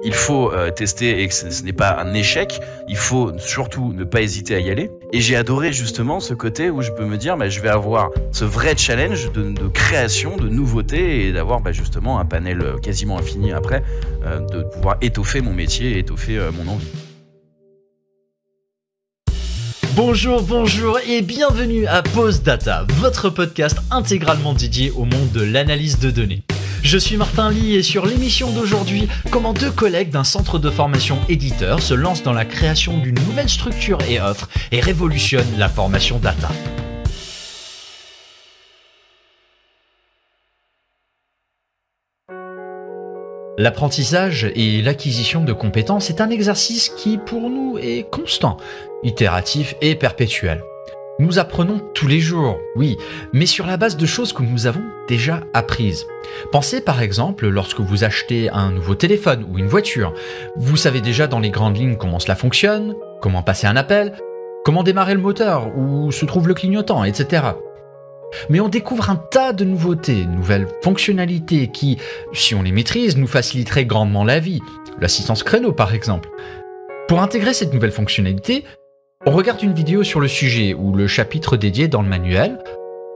il faut tester et que ce n'est pas un échec. Il faut surtout ne pas hésiter à y aller. Et j'ai adoré justement ce côté où je peux me dire, je vais avoir ce vrai challenge de création, de nouveauté et d'avoir justement un panel quasiment infini après, de pouvoir étoffer mon métier, étoffer mon envie. Bonjour et bienvenue à Pause Data, votre podcast intégralement dédié au monde de l'analyse de données. Je suis Martin Ly et sur l'émission d'aujourd'hui, comment deux collègues d'un centre de formation éditeur se lancent dans la création d'une nouvelle structure et offre et révolutionnent la formation data. L'apprentissage et l'acquisition de compétences est un exercice qui, pour nous, est constant, itératif et perpétuel. Nous apprenons tous les jours, oui, mais sur la base de choses que nous avons déjà apprises. Pensez par exemple lorsque vous achetez un nouveau téléphone ou une voiture. Vous savez déjà dans les grandes lignes comment cela fonctionne, comment passer un appel, comment démarrer le moteur, où se trouve le clignotant, etc. Mais on découvre un tas de nouveautés, nouvelles fonctionnalités qui, si on les maîtrise, nous faciliteraient grandement la vie. L'assistance créneau par exemple. Pour intégrer cette nouvelle fonctionnalité, on regarde une vidéo sur le sujet ou le chapitre dédié dans le manuel,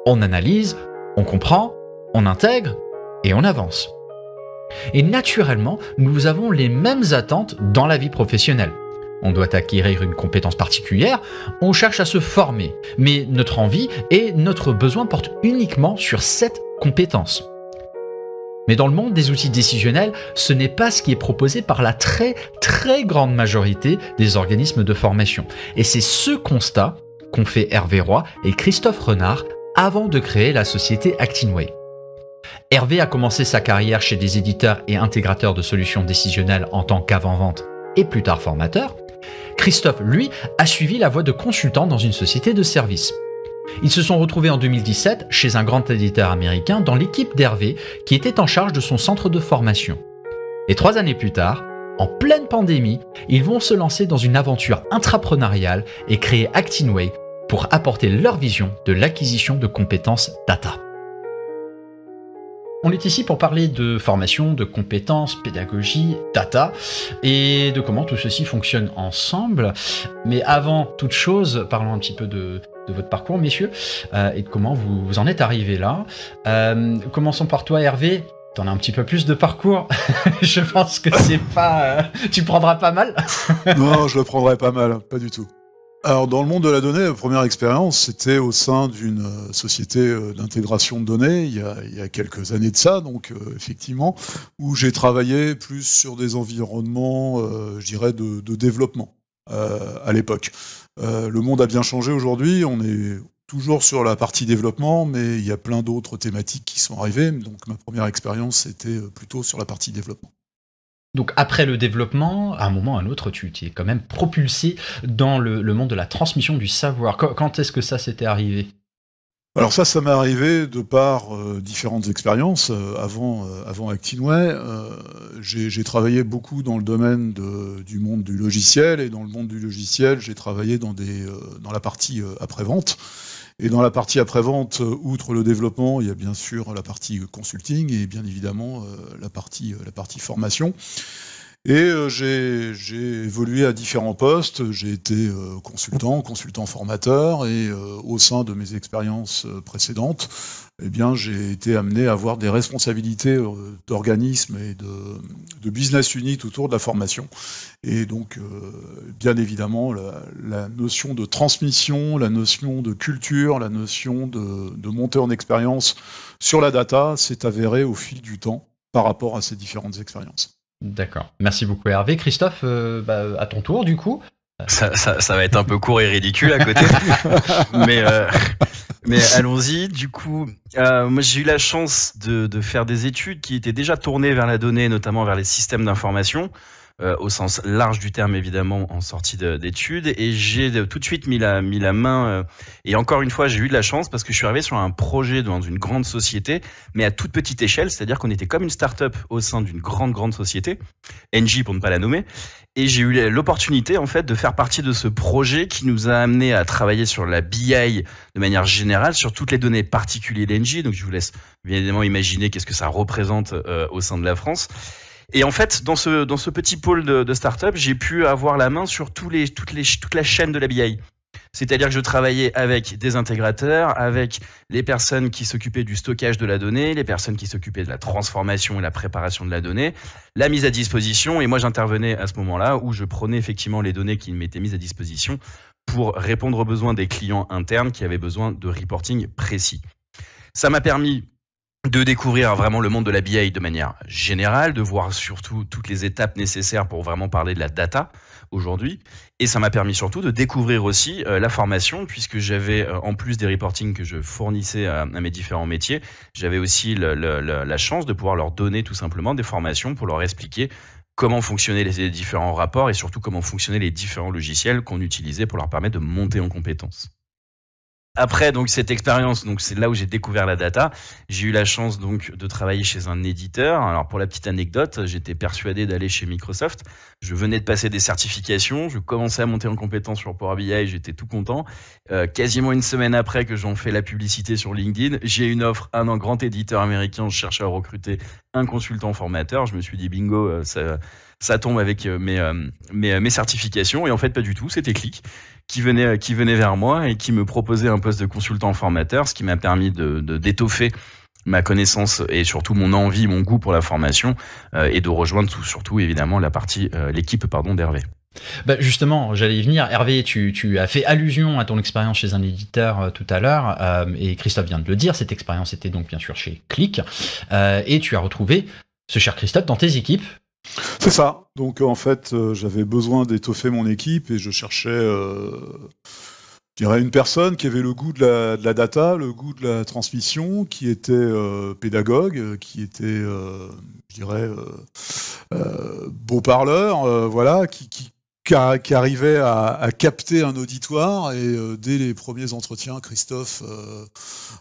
on analyse, on comprend, on intègre et on avance. Et naturellement, nous avons les mêmes attentes dans la vie professionnelle. On doit acquérir une compétence particulière, on cherche à se former, mais notre envie et notre besoin portent uniquement sur cette compétence. Mais dans le monde des outils décisionnels, ce n'est pas ce qui est proposé par la très grande majorité des organismes de formation. Et c'est ce constat qu'ont fait Hervé Roy et Christophe Renard avant de créer la société Actinway. Hervé a commencé sa carrière chez des éditeurs et intégrateurs de solutions décisionnelles en tant qu'avant-vente et plus tard formateur. Christophe, lui, a suivi la voie de consultant dans une société de services. Ils se sont retrouvés en 2017 chez un grand éditeur américain dans l'équipe d'Hervé qui était en charge de son centre de formation. Et 3 années plus tard, en pleine pandémie, ils vont se lancer dans une aventure intrapreneuriale et créer Actinway pour apporter leur vision de l'acquisition de compétences data. On est ici pour parler de formation, de compétences, pédagogie, data et de comment tout ceci fonctionne ensemble. Mais avant toute chose, parlons un petit peu de votre parcours, messieurs, et de comment vous en êtes arrivés là. Commençons par toi, Hervé. T'en as un petit peu plus de parcours. Je pense que c'est pas... tu prendras pas mal. Non, je le prendrai pas mal, pas du tout. Alors, dans le monde de la donnée, la première expérience, c'était au sein d'une société d'intégration de données, il y a quelques années de ça, donc effectivement, où j'ai travaillé plus sur des environnements, je dirais, de développement à l'époque. Le monde a bien changé aujourd'hui, on est toujours sur la partie développement, mais il y a plein d'autres thématiques qui sont arrivées, donc ma première expérience, c'était plutôt sur la partie développement. Donc après le développement, à un moment ou à un autre, tu t'es quand même propulsé dans le monde de la transmission du savoir. Quand est-ce que ça s'était arrivé ? Alors ça m'est arrivé de par différentes expériences. Avant Actinway, j'ai travaillé beaucoup dans le domaine du monde du logiciel, et dans le monde du logiciel, j'ai travaillé dans la partie après-vente. Et dans la partie après-vente, outre le développement, il y a bien sûr la partie consulting et bien évidemment la partie formation. Et j'ai évolué à différents postes. J'ai été consultant formateur, et au sein de mes expériences précédentes, eh bien, j'ai été amené à avoir des responsabilités d'organismes et de business unit autour de la formation. Et donc, bien évidemment, la notion de transmission, la notion de culture, la notion de montée en expérience sur la data s'est avérée au fil du temps par rapport à ces différentes expériences. D'accord. Merci beaucoup, Hervé. Christophe, à ton tour, du coup. Ça va être un peu court et ridicule à côté. Mais allons-y. Du coup, moi j'ai eu la chance de faire des études qui étaient déjà tournées vers la donnée, notamment vers les systèmes d'information, au sens large du terme évidemment en sortie d'études, et j'ai tout de suite mis la main, et encore une fois j'ai eu de la chance parce que je suis arrivé sur un projet dans une grande société, mais à toute petite échelle, c'est-à-dire qu'on était comme une start-up au sein d'une grande société, Engie pour ne pas la nommer, et j'ai eu l'opportunité en fait de faire partie de ce projet qui nous a amené à travailler sur la BI de manière générale, sur toutes les données particulières d'Engie. Donc je vous laisse bien évidemment imaginer qu'est-ce que ça représente au sein de la France. Et en fait, dans ce petit pôle de start-up, j'ai pu avoir la main sur toute la chaîne de la BI. C'est-à-dire que je travaillais avec des intégrateurs, avec les personnes qui s'occupaient du stockage de la donnée, les personnes qui s'occupaient de la transformation et la préparation de la donnée, la mise à disposition. Et moi, j'intervenais à ce moment-là où je prenais effectivement les données qui m'étaient mises à disposition pour répondre aux besoins des clients internes qui avaient besoin de reporting précis. Ça m'a permis de découvrir vraiment le monde de la BI de manière générale, de voir surtout toutes les étapes nécessaires pour vraiment parler de la data aujourd'hui. Et ça m'a permis surtout de découvrir aussi la formation, puisque j'avais, en plus des reportings que je fournissais à mes différents métiers, j'avais aussi la chance de pouvoir leur donner tout simplement des formations pour leur expliquer comment fonctionnaient les différents rapports et surtout comment fonctionnaient les différents logiciels qu'on utilisait pour leur permettre de monter en compétences. Après donc cette expérience, donc c'est là où j'ai découvert la data. J'ai eu la chance donc de travailler chez un éditeur. Alors pour la petite anecdote, j'étais persuadé d'aller chez Microsoft. Je venais de passer des certifications, je commençais à monter en compétence sur Power BI, j'étais tout content. Quasiment une semaine après que j'en fais la publicité sur LinkedIn, j'ai une offre, un grand éditeur américain cherchait à recruter un consultant formateur. Je me suis dit bingo, ça tombe avec mes certifications, et en fait pas du tout, c'était Qlik qui venait vers moi et qui me proposait un poste de consultant formateur, ce qui m'a permis d'étoffer ma connaissance et surtout mon envie, mon goût pour la formation, et de rejoindre surtout évidemment l'équipe d'Hervé. Bah justement, j'allais y venir. Hervé, tu as fait allusion à ton expérience chez un éditeur tout à l'heure, et Christophe vient de le dire, cette expérience était donc bien sûr chez Qlik, et tu as retrouvé ce cher Christophe dans tes équipes. C'est ça. Donc en fait, j'avais besoin d'étoffer mon équipe et je cherchais, je dirais, une personne qui avait le goût de la data, le goût de la transmission, qui était pédagogue, qui était, je dirais, beau parleur, voilà, qui arrivait à capter un auditoire, et dès les premiers entretiens, Christophe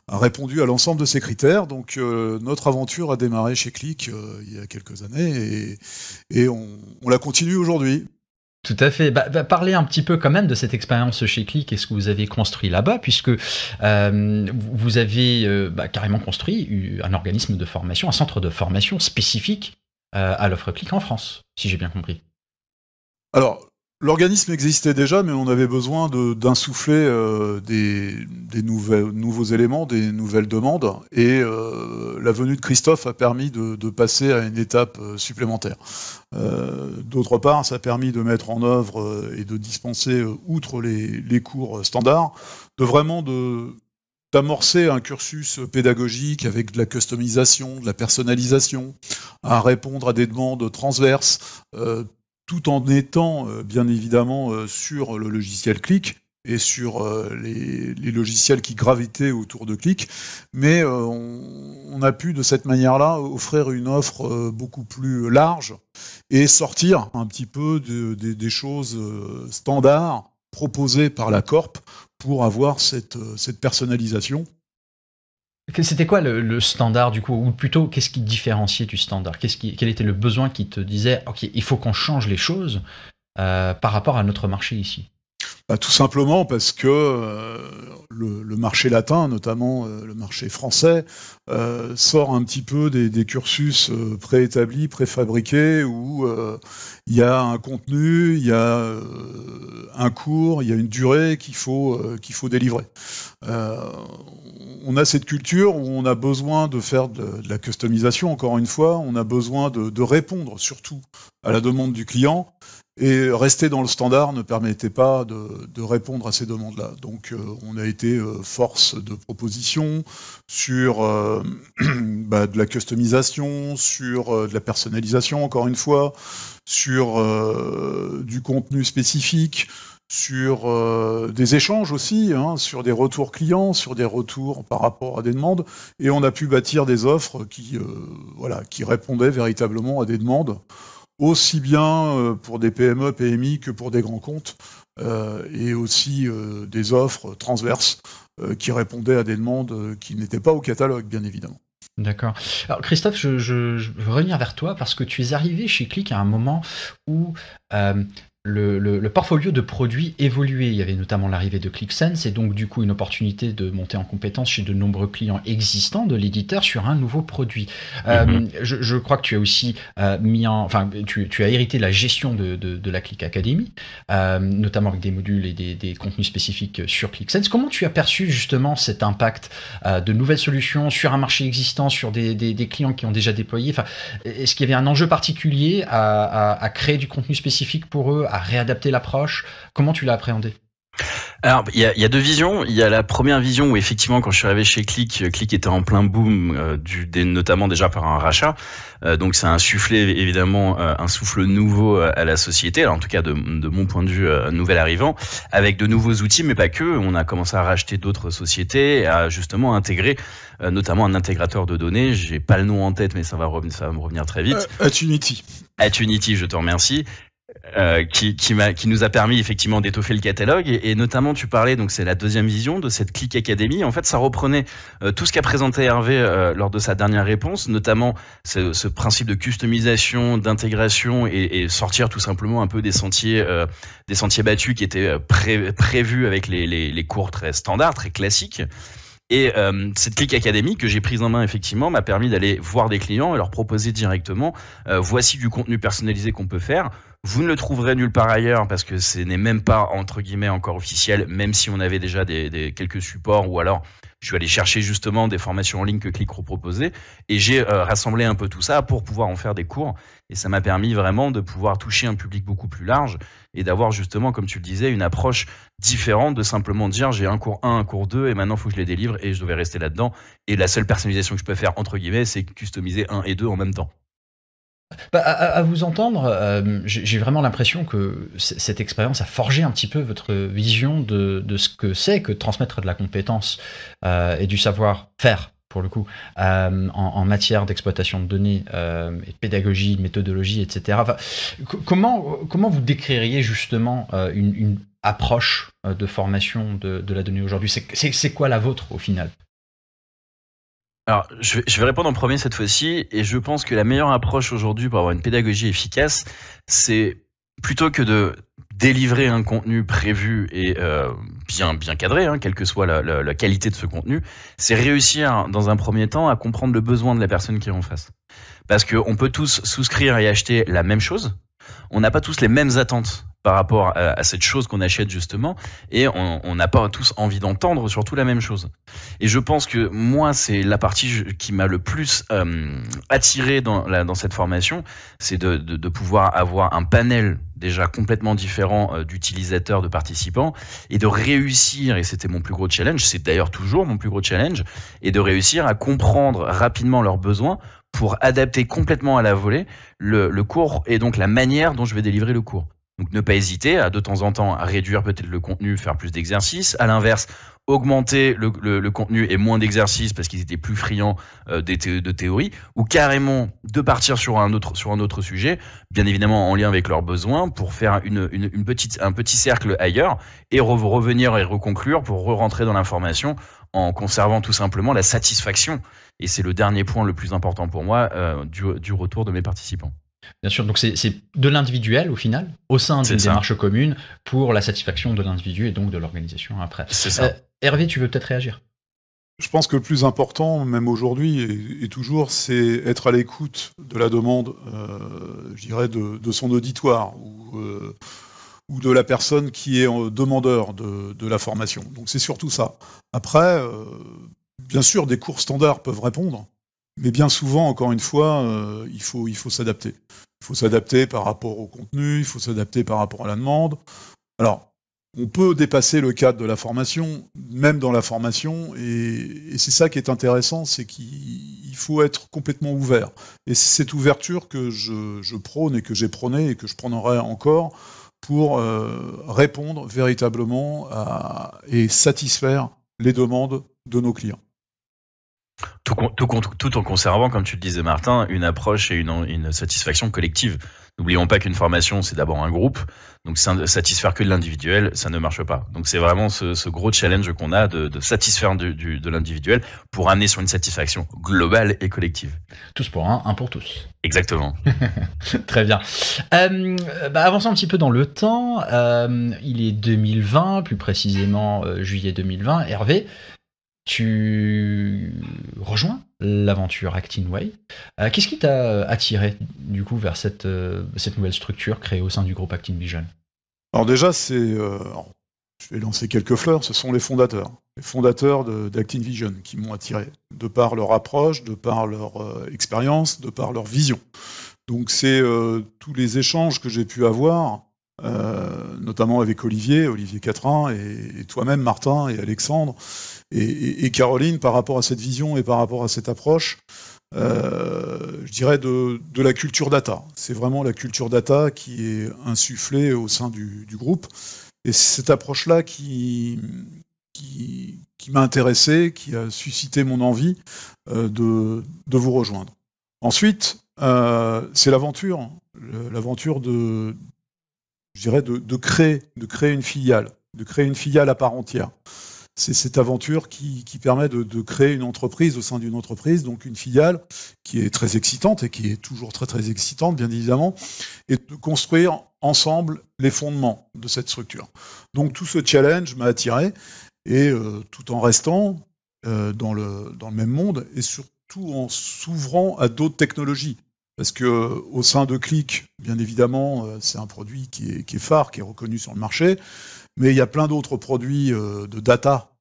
a répondu à l'ensemble de ces critères. Donc notre aventure a démarré chez Qlik il y a quelques années, et on la continue aujourd'hui. Tout à fait. Parlez un petit peu quand même de cette expérience chez Qlik et ce que vous avez construit là-bas, puisque vous avez carrément construit un organisme de formation, un centre de formation spécifique à l'offre Qlik en France, si j'ai bien compris. Alors, l'organisme existait déjà, mais on avait besoin d'insuffler des nouveaux éléments, des nouvelles demandes, et la venue de Christophe a permis de passer à une étape supplémentaire. D'autre part, ça a permis de mettre en œuvre et de dispenser, outre les cours standards, d'amorcer un cursus pédagogique avec de la customisation, de la personnalisation, à répondre à des demandes transverses, tout en étant bien évidemment sur le logiciel Qlik et sur les logiciels qui gravitaient autour de Qlik, mais on a pu de cette manière-là offrir une offre beaucoup plus large et sortir un petit peu des choses standards proposées par la Corp pour avoir cette personnalisation. C'était quoi le standard du coup, ou plutôt qu'est-ce qui différenciait du standard? Quel était le besoin qui te disait ok, il faut qu'on change les choses par rapport à notre marché ici? Tout simplement parce que le marché latin, notamment le marché français, sort un petit peu des cursus préétablis, préfabriqués, où il y a un contenu, il y a un cours, il y a une durée qu'il faut délivrer. On a cette culture où on a besoin de faire de la customisation, encore une fois, on a besoin de répondre surtout à la demande du client, et rester dans le standard ne permettait pas de répondre à ces demandes-là. Donc on a été force de proposition sur de la customisation, sur de la personnalisation, encore une fois, sur du contenu spécifique, sur des échanges aussi, sur des retours clients, sur des retours par rapport à des demandes, et on a pu bâtir des offres qui répondaient véritablement à des demandes, aussi bien pour des PME, PMI que pour des grands comptes, et aussi des offres transverses qui répondaient à des demandes qui n'étaient pas au catalogue, bien évidemment. D'accord. Alors Christophe, je veux revenir vers toi parce que tu es arrivé chez Qlik à un moment où le portfolio de produits évoluait. Il y avait notamment l'arrivée de ClickSense et donc du coup une opportunité de monter en compétence chez de nombreux clients existants de l'éditeur sur un nouveau produit. Je crois que tu as aussi tu as hérité de la gestion de la Click Academy, notamment avec des modules et des contenus spécifiques sur ClickSense. Comment tu as perçu justement cet impact de nouvelles solutions sur un marché existant, sur des clients qui ont déjà déployé? Enfin, est-ce qu'il y avait un enjeu particulier à créer du contenu spécifique pour eux, à réadapter l'approche? Comment tu l'as appréhendé? Alors, il y a deux visions. Il y a la première vision où effectivement, quand je suis arrivé chez Click était en plein boom, notamment déjà par un rachat. Donc, ça a insufflé évidemment un souffle nouveau à la société. Alors, en tout cas, de mon point de vue, nouvel arrivant, avec de nouveaux outils, mais pas que. On a commencé à racheter d'autres sociétés, à justement intégrer, notamment un intégrateur de données. J'ai pas le nom en tête, mais ça va me revenir très vite. Attunity. Attunity, je te remercie. Qui nous a permis effectivement d'étoffer le catalogue et notamment tu parlais, donc c'est la deuxième vision de cette Click Academy. En fait, ça reprenait tout ce qu'a présenté Hervé lors de sa dernière réponse, notamment ce principe de customisation, d'intégration et sortir tout simplement un peu des sentiers battus qui étaient prévus avec les cours très standards, très classiques. Et cette Click Academy que j'ai prise en main effectivement m'a permis d'aller voir des clients et leur proposer directement voici du contenu personnalisé qu'on peut faire. Vous ne le trouverez nulle part ailleurs parce que ce n'est même pas entre guillemets encore officiel, même si on avait déjà quelques supports ou alors je suis allé chercher justement des formations en ligne que Click proposait et j'ai rassemblé un peu tout ça pour pouvoir en faire des cours et ça m'a permis vraiment de pouvoir toucher un public beaucoup plus large et d'avoir justement, comme tu le disais, une approche différente de simplement dire j'ai un cours 1, un cours 2 et maintenant il faut que je les délivre et je devais rester là-dedans et la seule personnalisation que je peux faire entre guillemets c'est customiser 1 et 2 en même temps. À vous entendre, j'ai vraiment l'impression que cette expérience a forgé un petit peu votre vision de ce que c'est que transmettre de la compétence et du savoir-faire, pour le coup, en matière d'exploitation de données, et de pédagogie, de méthodologie, etc. Enfin, comment vous décririez justement une approche de formation de la donnée aujourd'hui? C'est quoi la vôtre au final? Alors, je vais répondre en premier cette fois-ci, et je pense que la meilleure approche aujourd'hui pour avoir une pédagogie efficace, c'est plutôt que de délivrer un contenu prévu et bien cadré, hein, quelle que soit la qualité de ce contenu, c'est réussir dans un premier temps à comprendre le besoin de la personne qui est en face. Parce qu'on peut tous souscrire et acheter la même chose, on n'a pas tous les mêmes attentes par rapport à cette chose qu'on achète justement, et on n'a pas tous envie d'entendre surtout la même chose. Et je pense que moi, c'est la partie qui m'a le plus attiré dans cette formation, c'est de pouvoir avoir un panel déjà complètement différent d'utilisateurs, de participants, et de réussir, et c'était mon plus gros challenge, c'est d'ailleurs toujours mon plus gros challenge, et de réussir à comprendre rapidement leurs besoins pour adapter complètement à la volée le cours et donc la manière dont je vais délivrer le cours. Donc ne pas hésiter à de temps en temps à réduire peut-être le contenu, faire plus d'exercices. À l'inverse, augmenter le contenu et moins d'exercices parce qu'ils étaient plus friands de théorie, ou carrément de partir sur un autre sujet, bien évidemment en lien avec leurs besoins, pour faire un petit cercle ailleurs et revenir et reconclure pour re-rentrer dans l'information en conservant tout simplement la satisfaction. Et c'est le dernier point le plus important pour moi du retour de mes participants. Bien sûr, donc c'est de l'individuel au final, au sein d'une démarche commune pour la satisfaction de l'individu et donc de l'organisation après. C'est ça. Hervé, tu veux peut-être réagir? Je pense que le plus important, même aujourd'hui et toujours, c'est être à l'écoute de la demande, je dirais, de son auditoire ou de la personne qui est demandeur de la formation. Donc c'est surtout ça. Après, bien sûr, des cours standards peuvent répondre, mais bien souvent, encore une fois, il faut s'adapter. Il faut s'adapter par rapport au contenu, il faut s'adapter par rapport à la demande. Alors, on peut dépasser le cadre de la formation, même dans la formation, et c'est ça qui est intéressant, c'est qu'il faut être complètement ouvert. Et c'est cette ouverture que je prône et que j'ai prôné et que je prônerai encore pour répondre véritablement et satisfaire les demandes de nos clients. Tout en conservant, comme tu le disais Martin, une approche et une satisfaction collective. N'oublions pas qu'une formation, c'est d'abord un groupe, donc satisfaire que de l'individuel, ça ne marche pas. Donc c'est vraiment ce gros challenge qu'on a de satisfaire de l'individuel pour amener sur une satisfaction globale et collective. Tous pour un pour tous. Exactement. Très bien. Avançons un petit peu dans le temps, il est 2020, plus précisément juillet 2020. Hervé, tu rejoins l'aventure Actinway. Qu'est-ce qui t'a attiré du coup vers cette nouvelle structure créée au sein du groupe Actinvision? Alors déjà, je vais lancer quelques fleurs, ce sont les fondateurs d'Actinvision qui m'ont attiré, de par leur approche, de par leur expérience, de par leur vision. Donc c'est tous les échanges que j'ai pu avoir, notamment avec Olivier Quatrin, et toi-même Martin et Alexandre, et Caroline, par rapport à cette vision et par rapport à cette approche, je dirais de la culture data. C'est vraiment la culture data qui est insufflée au sein du groupe, et c'est cette approche-là qui m'a intéressé, qui a suscité mon envie de vous rejoindre. Ensuite, c'est l'aventure de créer une filiale, à part entière. C'est cette aventure qui permet de créer une entreprise au sein d'une entreprise, donc une filiale qui est très excitante et qui est toujours très très excitante, bien évidemment, et de construire ensemble les fondements de cette structure. Donc tout ce challenge m'a attiré, et tout en restant dans le même monde, et surtout en s'ouvrant à d'autres technologies. Parce que au sein de Qlik, bien évidemment, c'est un produit qui est phare, qui est reconnu sur le marché, mais il y a plein d'autres produits de data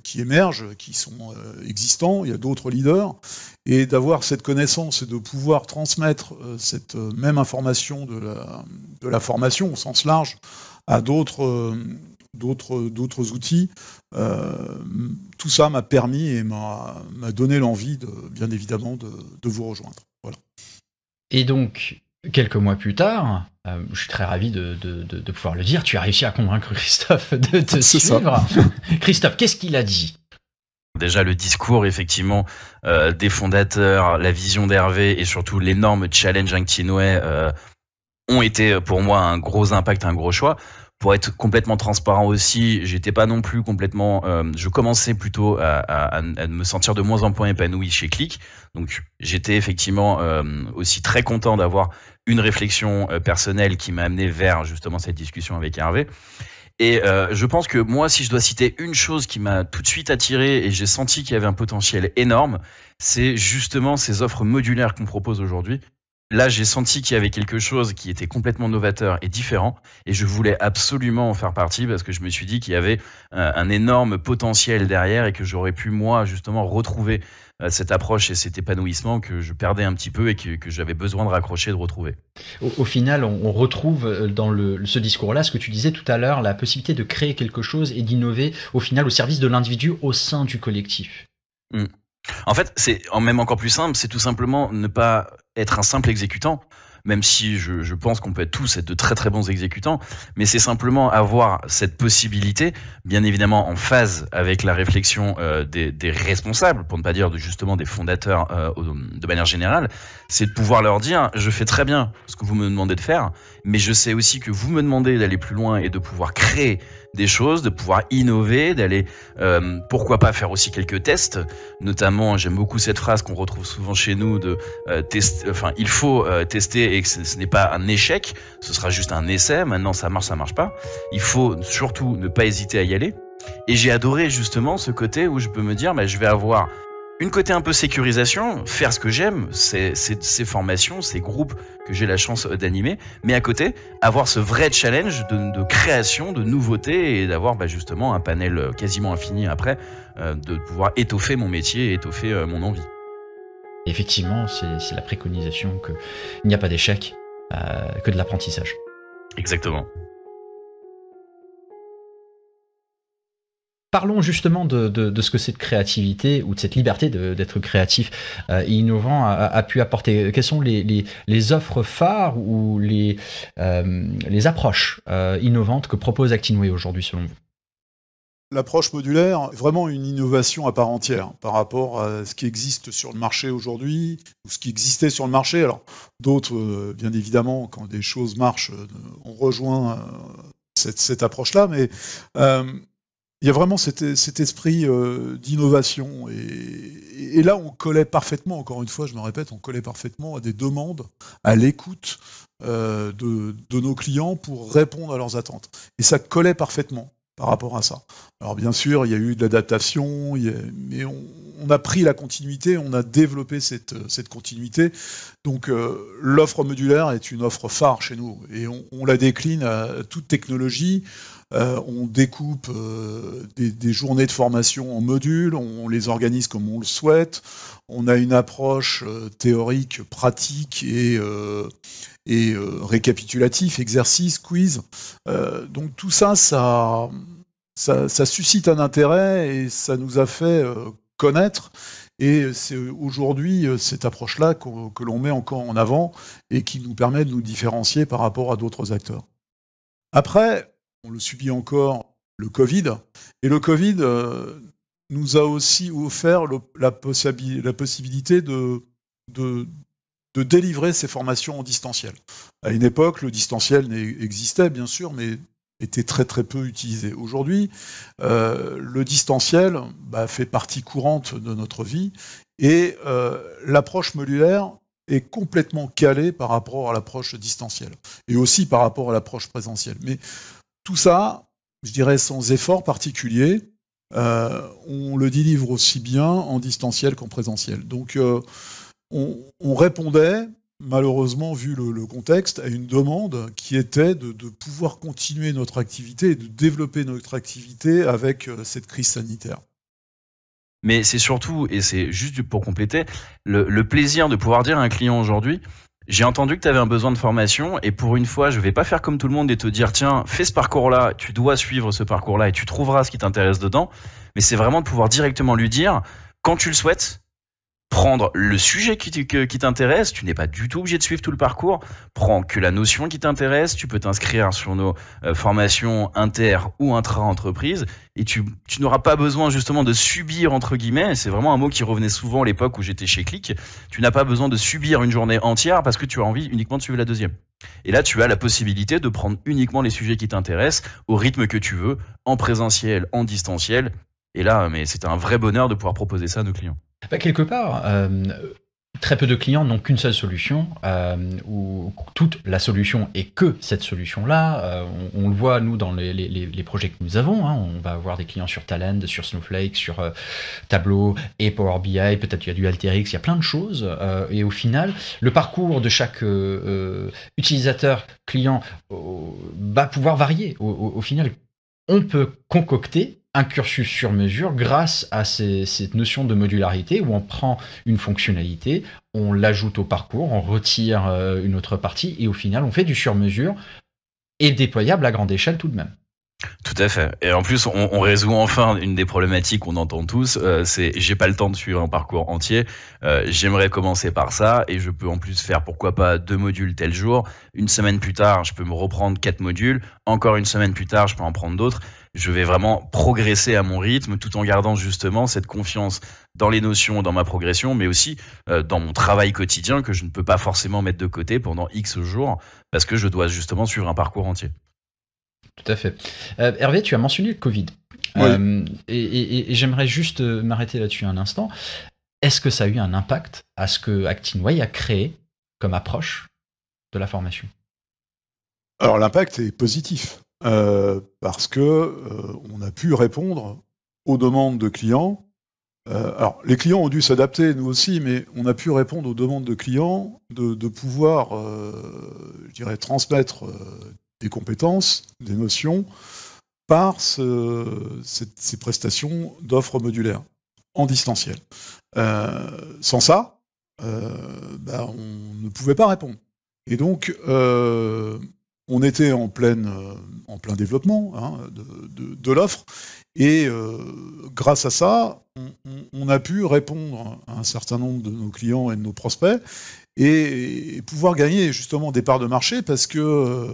qui émergent, qui sont existants, il y a d'autres leaders, et d'avoir cette connaissance et de pouvoir transmettre cette même information de la formation au sens large à d'autres outils, tout ça m'a permis et m'a donné l'envie, bien évidemment, de vous rejoindre. Voilà. Et donc, quelques mois plus tard, je suis très ravi de pouvoir le dire, tu as réussi à convaincre Christophe de te suivre. Christophe, qu'est-ce qu'il a dit? Déjà, le discours, effectivement, des fondateurs, la vision d'Hervé et surtout l'énorme challenge Actinway ont été pour moi un gros impact, un gros choix. Pour être complètement transparent aussi, j'étais pas non plus complètement. Je commençais plutôt à me sentir de moins en moins épanoui chez Qlik. Donc j'étais effectivement aussi très content d'avoir une réflexion personnelle qui m'a amené vers justement cette discussion avec Hervé. Et je pense que moi, si je dois citer une chose qui m'a tout de suite attiré et j'ai senti qu'il y avait un potentiel énorme, c'est justement ces offres modulaires qu'on propose aujourd'hui. Là, j'ai senti qu'il y avait quelque chose qui était complètement novateur et différent, et je voulais absolument en faire partie parce que je me suis dit qu'il y avait un énorme potentiel derrière et que j'aurais pu, moi, justement, retrouver cette approche et cet épanouissement que je perdais un petit peu et que j'avais besoin de raccrocher, de retrouver. Au final, on retrouve dans ce discours-là ce que tu disais tout à l'heure, la possibilité de créer quelque chose et d'innover, au final, au service de l'individu au sein du collectif. En fait, c'est même encore plus simple, c'est tout simplement ne pas être un simple exécutant, même si je pense qu'on peut tous être de très très bons exécutants, mais c'est simplement avoir cette possibilité, bien évidemment en phase avec la réflexion des responsables, pour ne pas dire justement des fondateurs de manière générale, c'est de pouvoir leur dire, je fais très bien ce que vous me demandez de faire, mais je sais aussi que vous me demandez d'aller plus loin et de pouvoir créer des choses, de pouvoir innover, d'aller pourquoi pas faire aussi quelques tests, notamment j'aime beaucoup cette phrase qu'on retrouve souvent chez nous de il faut tester et que ce n'est pas un échec, ce sera juste un essai, maintenant ça marche pas, il faut surtout ne pas hésiter à y aller. Et j'ai adoré justement ce côté où je peux me dire je vais avoir une côté un peu sécurisation, faire ce que j'aime, ces formations, ces groupes que j'ai la chance d'animer, mais à côté, avoir ce vrai challenge de création, de nouveauté et d'avoir justement un panel quasiment infini après, de pouvoir étoffer mon métier et étoffer mon envie. Effectivement, c'est la préconisation qu'il n'y a pas d'échec, que de l'apprentissage. Exactement. Parlons justement de ce que cette créativité ou de cette liberté d'être créatif et innovant a pu apporter. Quelles sont les offres phares ou les approches innovantes que propose Actinway aujourd'hui selon vous? l'approche modulaire est vraiment une innovation à part entière par rapport à ce qui existe sur le marché aujourd'hui, ou ce qui existait sur le marché. Alors, d'autres, bien évidemment, quand des choses marchent, on rejoint cette approche-là, mais il y a vraiment cet esprit d'innovation. Et là, on collait parfaitement, encore une fois, je me répète, on collait parfaitement à des demandes, à l'écoute de nos clients pour répondre à leurs attentes. Et ça collait parfaitement par rapport à ça. Alors bien sûr, il y a eu de l'adaptation, mais on a pris la continuité, on a développé cette continuité. Donc l'offre modulaire est une offre phare chez nous, et on la décline à toute technologie. On découpe des journées de formation en modules, on les organise comme on le souhaite. On a une approche théorique, pratique et récapitulatif, exercice, quiz. Donc tout ça suscite un intérêt et ça nous a fait connaître. Et c'est aujourd'hui cette approche-là que l'on met encore en avant et qui nous permet de nous différencier par rapport à d'autres acteurs. Après, on le subit encore, le Covid. Et le Covid nous a aussi offert la possibilité de délivrer ces formations en distanciel. À une époque, le distanciel existait, bien sûr, mais était très très peu utilisé. Aujourd'hui, le distanciel fait partie courante de notre vie, et l'approche modulaire est complètement calée par rapport à l'approche distancielle, et aussi par rapport à l'approche présentielle. Mais tout ça, je dirais sans effort particulier, on le délivre aussi bien en distanciel qu'en présentiel. Donc on répondait, malheureusement, vu le contexte, à une demande qui était de pouvoir continuer notre activité et de développer notre activité avec cette crise sanitaire. Mais c'est surtout, et c'est juste pour compléter, le plaisir de pouvoir dire à un client aujourd'hui: j'ai entendu que tu avais un besoin de formation, et pour une fois, je vais pas faire comme tout le monde et te dire tiens, fais ce parcours-là, tu dois suivre ce parcours-là et tu trouveras ce qui t'intéresse dedans. Mais c'est vraiment de pouvoir directement lui dire, quand tu le souhaites, prendre le sujet qui t'intéresse, tu n'es pas du tout obligé de suivre tout le parcours, prends que la notion qui t'intéresse, tu peux t'inscrire sur nos formations inter ou intra-entreprise, et tu n'auras pas besoin justement de subir, entre guillemets, c'est vraiment un mot qui revenait souvent à l'époque où j'étais chez Click, tu n'as pas besoin de subir une journée entière parce que tu as envie uniquement de suivre la deuxième. Et là, tu as la possibilité de prendre uniquement les sujets qui t'intéressent, au rythme que tu veux, en présentiel, en distanciel, et là, mais c'est un vrai bonheur de pouvoir proposer ça à nos clients. Quelque part, très peu de clients n'ont qu'une seule solution, ou toute la solution est que cette solution-là. On le voit, nous, dans les projets que nous avons. On va avoir des clients sur Talend, sur Snowflake, sur Tableau et Power BI. Peut-être il y a du Alteryx, il y a plein de choses. Et au final, le parcours de chaque utilisateur, client, va pouvoir varier. Au final, on peut concocter un cursus sur mesure grâce à cette notion de modularité où on prend une fonctionnalité, on l'ajoute au parcours, on retire une autre partie et au final on fait du sur mesure et déployable à grande échelle tout de même. Tout à fait. Et en plus, on résout enfin une des problématiques qu'on entend tous, c'est j'ai pas le temps de suivre un parcours entier, j'aimerais commencer par ça, et je peux en plus faire, pourquoi pas, 2 modules tel jour, une semaine plus tard, je peux me reprendre 4 modules, encore une semaine plus tard, je peux en prendre d'autres. Je vais vraiment progresser à mon rythme tout en gardant justement cette confiance dans les notions, dans ma progression, mais aussi dans mon travail quotidien que je ne peux pas forcément mettre de côté pendant X jours parce que je dois justement suivre un parcours entier. Tout à fait. Hervé, tu as mentionné le Covid. Oui. Et j'aimerais juste m'arrêter là-dessus un instant. Est-ce que ça a eu un impact à ce que ActinWay a créé comme approche de la formation ? Alors l'impact est positif, parce que on a pu répondre aux demandes de clients. Alors les clients ont dû s'adapter, nous aussi, mais on a pu répondre aux demandes de clients de pouvoir, je dirais, transmettre des compétences, des notions, par ces prestations d'offres modulaires en distanciel. Sans ça, on ne pouvait pas répondre. Et donc, on était en plein développement de l'offre, et grâce à ça, on a pu répondre à un certain nombre de nos clients et de nos prospects, et pouvoir gagner justement des parts de marché parce que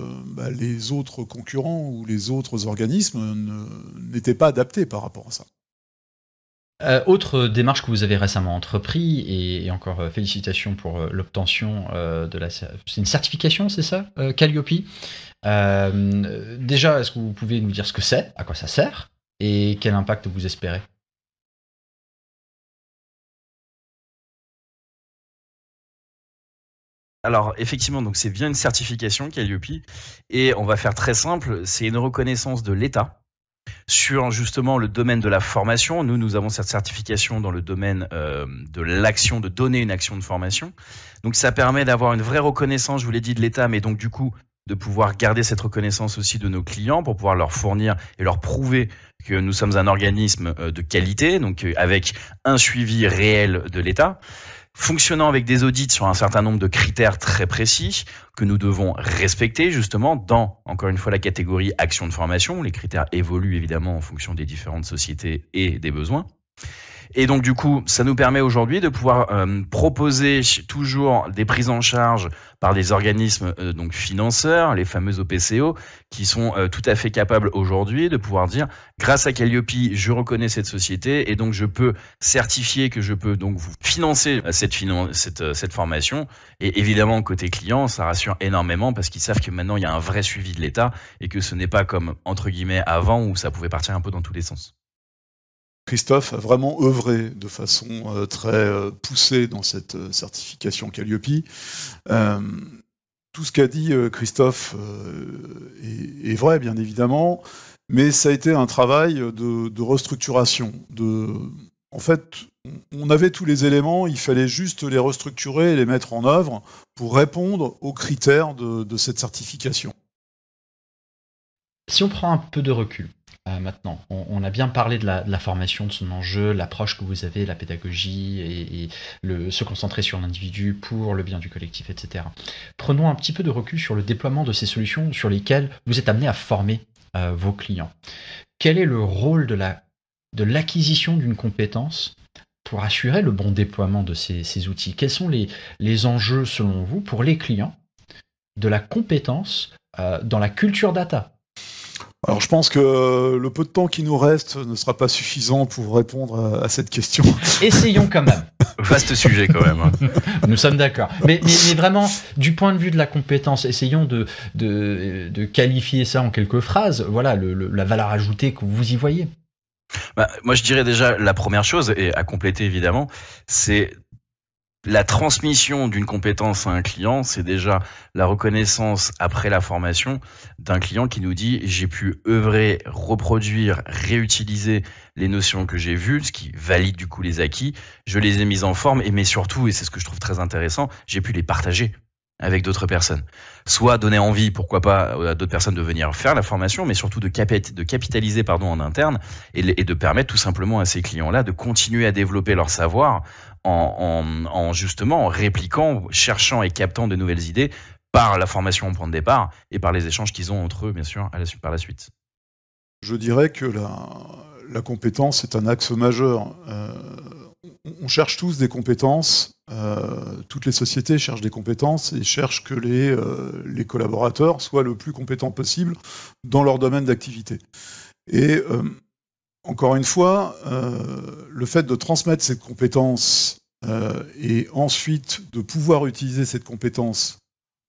les autres concurrents ou les autres organismes n'étaient pas adaptés par rapport à ça. Autre démarche que vous avez récemment entrepris, et encore félicitations pour l'obtention c'est une certification, c'est ça, Calliope. Déjà, est-ce que vous pouvez nous dire ce que c'est, à quoi ça sert, et quel impact vous espérez? Alors effectivement, donc c'est bien une certification Calliope, et on va faire très simple, c'est une reconnaissance de l'État sur justement le domaine de la formation. Nous avons cette certification dans le domaine de l'action, de donner une action de formation. Donc ça permet d'avoir une vraie reconnaissance, je vous l'ai dit, de l'État, mais donc du coup de pouvoir garder cette reconnaissance aussi de nos clients pour pouvoir leur fournir et leur prouver que nous sommes un organisme de qualité, donc avec un suivi réel de l'État, fonctionnant avec des audits sur un certain nombre de critères très précis que nous devons respecter justement dans, encore une fois, la catégorie action de formation. Les critères évoluent évidemment en fonction des différentes sociétés et des besoins. Et donc du coup, ça nous permet aujourd'hui de pouvoir proposer toujours des prises en charge par des organismes donc financeurs, les fameux OPCO, qui sont tout à fait capables aujourd'hui de pouvoir dire, grâce à Calliope, je reconnais cette société et donc je peux certifier que je peux donc vous financer cette formation. Et évidemment, côté client, ça rassure énormément parce qu'ils savent que maintenant il y a un vrai suivi de l'État et que ce n'est pas comme entre guillemets avant où ça pouvait partir un peu dans tous les sens. Christophe a vraiment œuvré de façon très poussée dans cette certification Calliope. Tout ce qu'a dit Christophe est vrai, bien évidemment, mais ça a été un travail de restructuration. En fait, on avait tous les éléments, il fallait juste les restructurer et les mettre en œuvre pour répondre aux critères de cette certification. Si on prend un peu de recul, maintenant, on a bien parlé de la formation, de son enjeu, l'approche que vous avez, la pédagogie et se concentrer sur l'individu pour le bien du collectif, etc. Prenons un petit peu de recul sur le déploiement de ces solutions sur lesquelles vous êtes amené à former vos clients. Quel est le rôle de l'acquisition d'une compétence pour assurer le bon déploiement de ces outils? Quels sont les enjeux, selon vous, pour les clients de la compétence dans la culture data? Alors je pense que le peu de temps qui nous reste ne sera pas suffisant pour répondre à cette question. Essayons quand même. Vaste sujet quand même. Hein. Nous sommes d'accord. Mais vraiment, du point de vue de la compétence, essayons de qualifier ça en quelques phrases. Voilà la valeur ajoutée que vous y voyez. Moi je dirais déjà la première chose, et à compléter évidemment, c'est la transmission d'une compétence à un client, c'est déjà la reconnaissance après la formation d'un client qui nous dit j'ai pu œuvrer, reproduire, réutiliser les notions que j'ai vues, ce qui valide du coup les acquis, je les ai mises en forme, mais surtout, et c'est ce que je trouve très intéressant, j'ai pu les partager avec d'autres personnes. Soit donner envie, pourquoi pas, à d'autres personnes de venir faire la formation, mais surtout de capitaliser en interne et de permettre tout simplement à ces clients-là de continuer à développer leur savoir en justement en répliquant, cherchant et captant de nouvelles idées par la formation en point de départ et par les échanges qu'ils ont entre eux, bien sûr, par la suite. Je dirais que la compétence est un axe majeur. On cherche tous des compétences, toutes les sociétés cherchent des compétences et cherchent que les collaborateurs soient le plus compétents possible dans leur domaine d'activité. Et encore une fois, le fait de transmettre cette compétence et ensuite de pouvoir utiliser cette compétence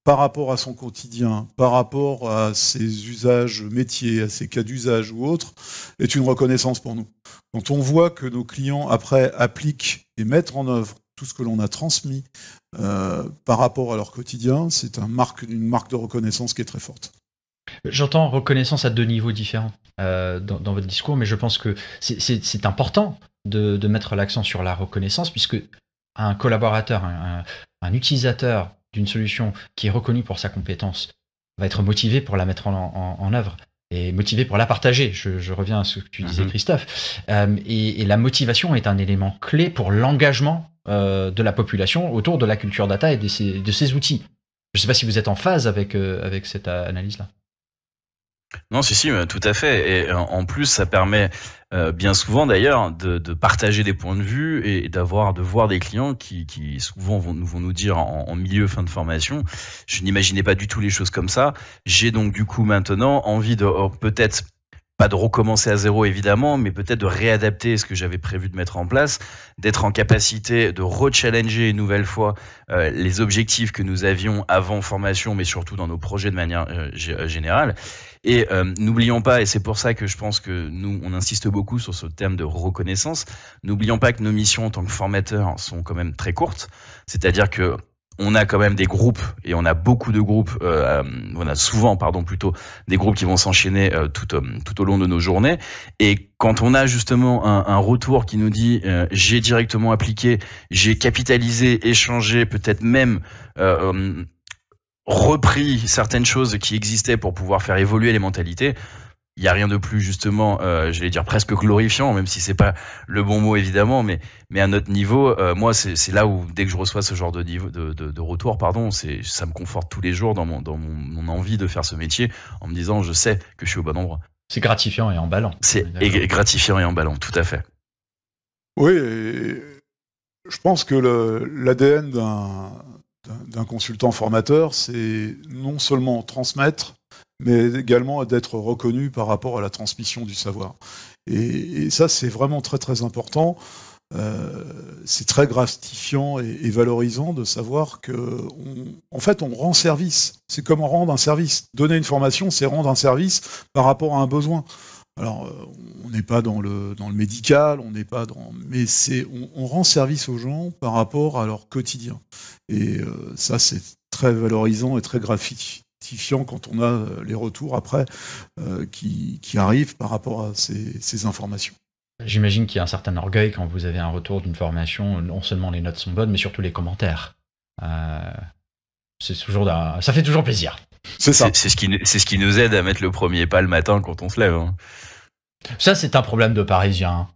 par rapport à son quotidien, par rapport à ses usages métiers, à ses cas d'usage ou autres, est une reconnaissance pour nous. Quand on voit que nos clients, après, appliquent et mettent en œuvre tout ce que l'on a transmis par rapport à leur quotidien, c'est une marque de reconnaissance qui est très forte. J'entends reconnaissance à deux niveaux différents dans votre discours, mais je pense que c'est important de mettre l'accent sur la reconnaissance, puisque un collaborateur, un utilisateur d'une solution qui est reconnue pour sa compétence va être motivé pour la mettre en œuvre et motivé pour la partager. Je reviens à ce que tu disais, Christophe. Et la motivation est un élément clé pour l'engagement de la population autour de la culture data et de ces outils. Je ne sais pas si vous êtes en phase avec cette analyse-là. Non, si, tout à fait. Et en plus, ça permet bien souvent d'ailleurs de partager des points de vue et de voir des clients qui souvent vont nous dire en milieu, fin de formation, je n'imaginais pas du tout les choses comme ça. J'ai donc du coup maintenant envie de peut-être pas de recommencer à zéro évidemment, mais peut-être de réadapter ce que j'avais prévu de mettre en place, d'être en capacité de rechallenger une nouvelle fois les objectifs que nous avions avant formation, mais surtout dans nos projets de manière générale. Et n'oublions pas, et c'est pour ça que je pense que nous, on insiste beaucoup sur ce thème de reconnaissance, n'oublions pas que nos missions en tant que formateurs sont quand même très courtes, c'est-à-dire que on a quand même des groupes, et on a beaucoup de groupes, on a souvent, plutôt, des groupes qui vont s'enchaîner tout au long de nos journées. Et quand on a justement un retour qui nous dit j'ai directement appliqué, j'ai capitalisé, échangé, peut-être même repris certaines choses qui existaient pour pouvoir faire évoluer les mentalités, il y a rien de plus justement, j'allais dire presque glorifiant, même si c'est pas le bon mot évidemment, mais à notre niveau, moi c'est là où dès que je reçois ce genre de retour, ça me conforte tous les jours dans mon envie de faire ce métier, en me disant je sais que je suis au bon endroit. C'est gratifiant et emballant. C'est gratifiant et emballant, tout à fait. Oui, et je pense que l'ADN d'un consultant formateur, c'est non seulement transmettre, mais également d'être reconnu par rapport à la transmission du savoir. Et ça, c'est vraiment très très important. C'est très gratifiant et valorisant de savoir que, en fait, on rend service. C'est comme rendre un service. Donner une formation, c'est rendre un service par rapport à un besoin. Alors, on n'est pas dans le médical, on n'est pas dans, mais on rend service aux gens par rapport à leur quotidien. Et ça, c'est très valorisant et très gratifiant quand on a les retours après qui arrivent par rapport à ces informations. J'imagine qu'il y a un certain orgueil quand vous avez un retour d'une formation, non seulement les notes sont bonnes, mais surtout les commentaires. Ça fait toujours plaisir. C'est ça. C'est ce qui nous aide à mettre le premier pas le matin quand on se lève. Hein. Ça, c'est un problème de Parisien.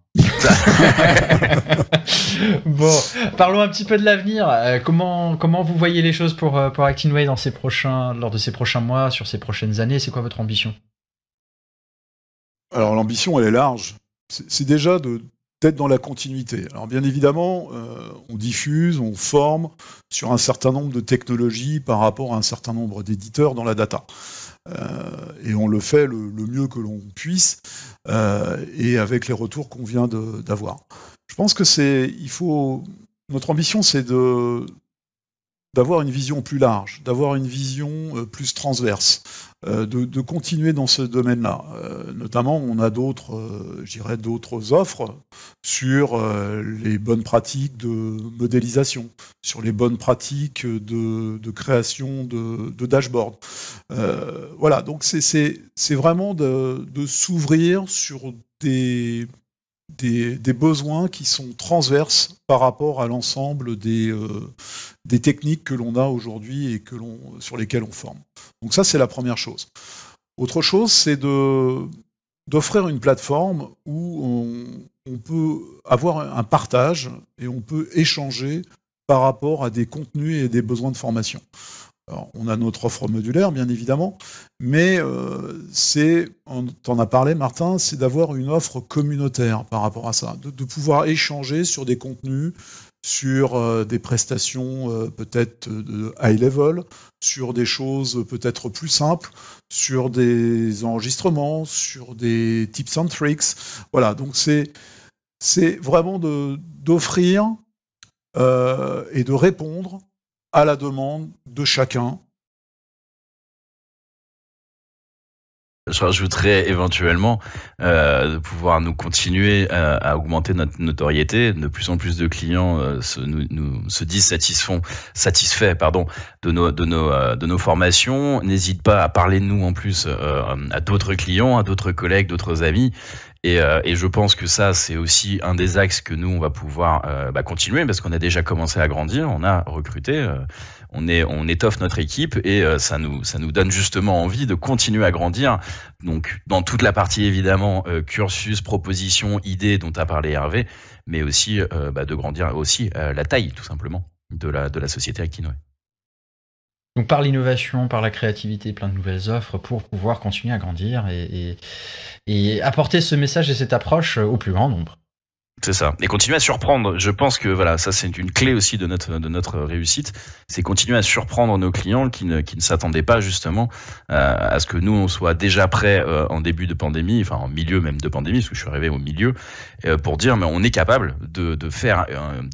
Bon, parlons un petit peu de l'avenir. Comment vous voyez les choses pour Actinway lors de ces prochains mois, sur ces prochaines années? C'est quoi votre ambition? Alors l'ambition, elle est large. C'est déjà d'être dans la continuité. Alors bien évidemment, on diffuse, on forme sur un certain nombre de technologies par rapport à un certain nombre d'éditeurs dans la data. Et on le fait le mieux que l'on puisse, et avec les retours qu'on vient d'avoir. Je pense que notre ambition, c'est d'avoir une vision plus large, d'avoir une vision plus transverse, de continuer dans ce domaine-là. Notamment, on a d'autres offres sur les bonnes pratiques de modélisation, sur les bonnes pratiques de création de dashboard. Voilà, donc c'est vraiment de s'ouvrir sur des besoins qui sont transverses par rapport à l'ensemble des techniques que l'on a aujourd'hui et sur lesquelles on forme. Donc ça, c'est la première chose. Autre chose, c'est d'offrir une plateforme où on peut avoir un partage et on peut échanger par rapport à des contenus et des besoins de formation. Alors, on a notre offre modulaire, bien évidemment, mais t'en as parlé, Martin, c'est d'avoir une offre communautaire par rapport à ça, de pouvoir échanger sur des contenus, sur des prestations peut-être de high level, sur des choses peut-être plus simples, sur des enregistrements, sur des tips and tricks. Voilà, donc c'est vraiment d'offrir et de répondre à la demande de chacun. Je rajouterais éventuellement de pouvoir nous continuer à augmenter notre notoriété. De plus en plus de clients se disent satisfaits de nos formations. N'hésite pas à parler de nous en plus à d'autres clients, à d'autres collègues, d'autres amis. Et je pense que ça, c'est aussi un des axes que nous, on va pouvoir continuer, parce qu'on a déjà commencé à grandir, on a recruté, on étoffe notre équipe, et ça nous donne justement envie de continuer à grandir. Donc, dans toute la partie, évidemment, cursus, proposition, idées dont a parlé Hervé, mais aussi de grandir aussi la taille, tout simplement, de la société Actinway. Donc par l'innovation, par la créativité, plein de nouvelles offres pour pouvoir continuer à grandir et apporter ce message et cette approche au plus grand nombre. C'est ça. Et continuer à surprendre. Je pense que voilà, ça c'est une clé aussi de notre réussite. C'est continuer à surprendre nos clients qui ne s'attendaient pas justement à ce que nous on soit déjà prêts en début de pandémie, enfin en milieu même de pandémie, parce que je suis arrivé au milieu, pour dire mais on est capable de faire,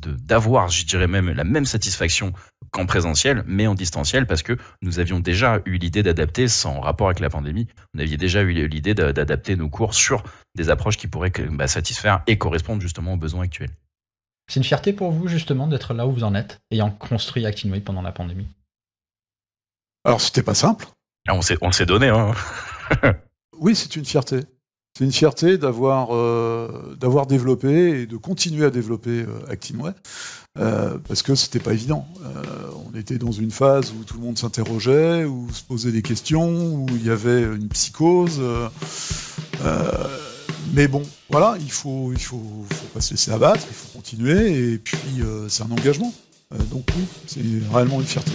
d'avoir, je dirais même la même satisfaction qu'en présentiel, mais en distanciel, parce que nous avions déjà eu l'idée d'adapter, sans rapport avec la pandémie, on avait déjà eu l'idée d'adapter nos cours sur des approches qui pourraient satisfaire et correspondre justement aux besoins actuels. C'est une fierté pour vous justement d'être là où vous en êtes, ayant construit Actinway pendant la pandémie? Alors c'était pas simple. Ah, on s'est donné, hein. Oui, c'est une fierté. C'est une fierté d'avoir développé et de continuer à développer Actinway, parce que c'était pas évident. On était dans une phase où tout le monde s'interrogeait, où se posait des questions, où il y avait une psychose. Mais bon, voilà, il faut pas se laisser abattre, il faut continuer, et puis c'est un engagement. Donc oui, c'est réellement une fierté.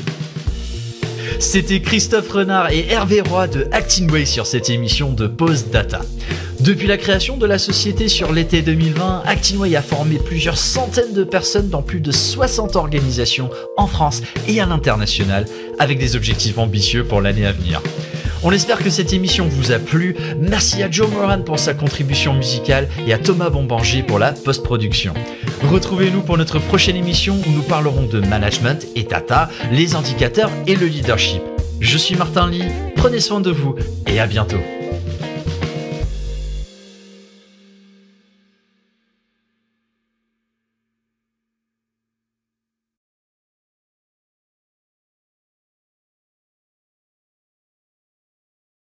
C'était Christophe Renard et Hervé Roy de Actinway sur cette émission de Pause Data. Depuis la création de la société sur l'été 2020, Actinway a formé plusieurs centaines de personnes dans plus de 60 organisations en France et à l'international, avec des objectifs ambitieux pour l'année à venir. On espère que cette émission vous a plu. Merci à Joe Moran pour sa contribution musicale et à Thomas Bombanger pour la post-production. Retrouvez-nous pour notre prochaine émission où nous parlerons de management et data, les indicateurs et le leadership. Je suis Martin Ly, prenez soin de vous et à bientôt.